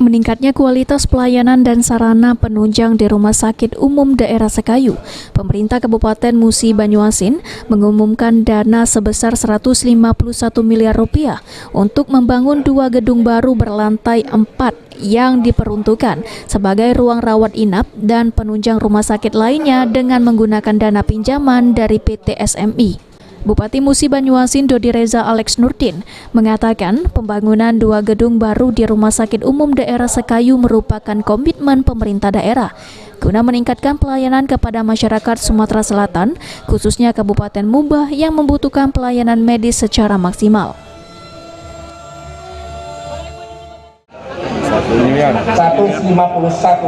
Meningkatnya kualitas pelayanan dan sarana penunjang di Rumah Sakit Umum Daerah Sekayu, pemerintah Kabupaten Musi Banyuasin mengumumkan dana sebesar 151 miliar rupiah untuk membangun 2 gedung baru berlantai 4 yang diperuntukkan sebagai ruang rawat inap dan penunjang rumah sakit lainnya dengan menggunakan dana pinjaman dari PT SMI. Bupati Musi Banyuasin Dodi Reza Alex Nurdin mengatakan pembangunan 2 gedung baru di Rumah Sakit Umum Daerah Sekayu merupakan komitmen pemerintah daerah guna meningkatkan pelayanan kepada masyarakat Sumatera Selatan, khususnya Kabupaten Muba yang membutuhkan pelayanan medis secara maksimal. 151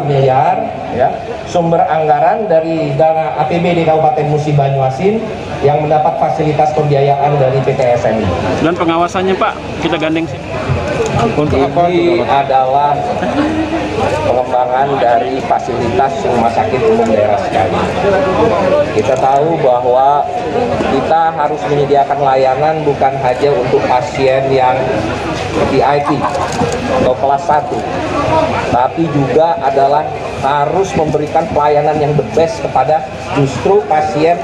miliar ya, sumber anggaran dari dana APBD Kabupaten Musi Banyuasin yang mendapat fasilitas pembiayaan dari PT SMI. Dan pengawasannya Pak, kita gandeng sih. Untuk apa? Ini adalah pengembangan dari fasilitas Rumah Sakit Umum Daerah Sekayu. Kita tahu bahwa kita harus menyediakan layanan bukan hanya untuk pasien yang VIP atau kelas 1, tapi juga adalah harus memberikan pelayanan yang the best kepada justru pasien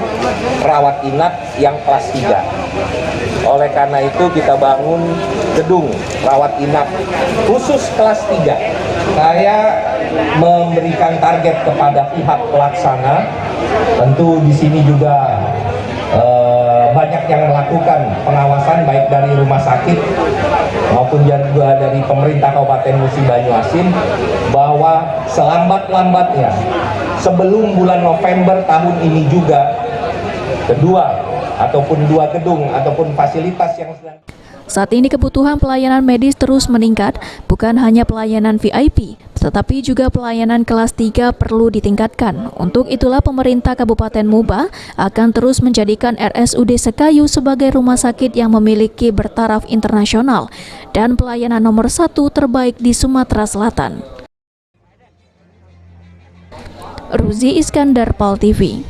rawat inap yang kelas 3. Oleh karena itu kita bangun gedung rawat inap khusus kelas 3. Saya memberikan target kepada pihak pelaksana, tentu di sini juga banyak yang melakukan pengawasan baik dari rumah sakit maupun juga dari pemerintah Kabupaten Musi Banyuasin, bahwa selambat-lambatnya sebelum bulan November tahun ini juga dua gedung ataupun fasilitas yang sedang. Saat ini kebutuhan pelayanan medis terus meningkat, bukan hanya pelayanan VIP, tetapi juga pelayanan kelas 3 perlu ditingkatkan. Untuk itulah pemerintah Kabupaten Muba akan terus menjadikan RSUD Sekayu sebagai rumah sakit yang memiliki bertaraf internasional dan pelayanan nomor 1 terbaik di Sumatera Selatan. Ruzi Iskandar, PAL TV.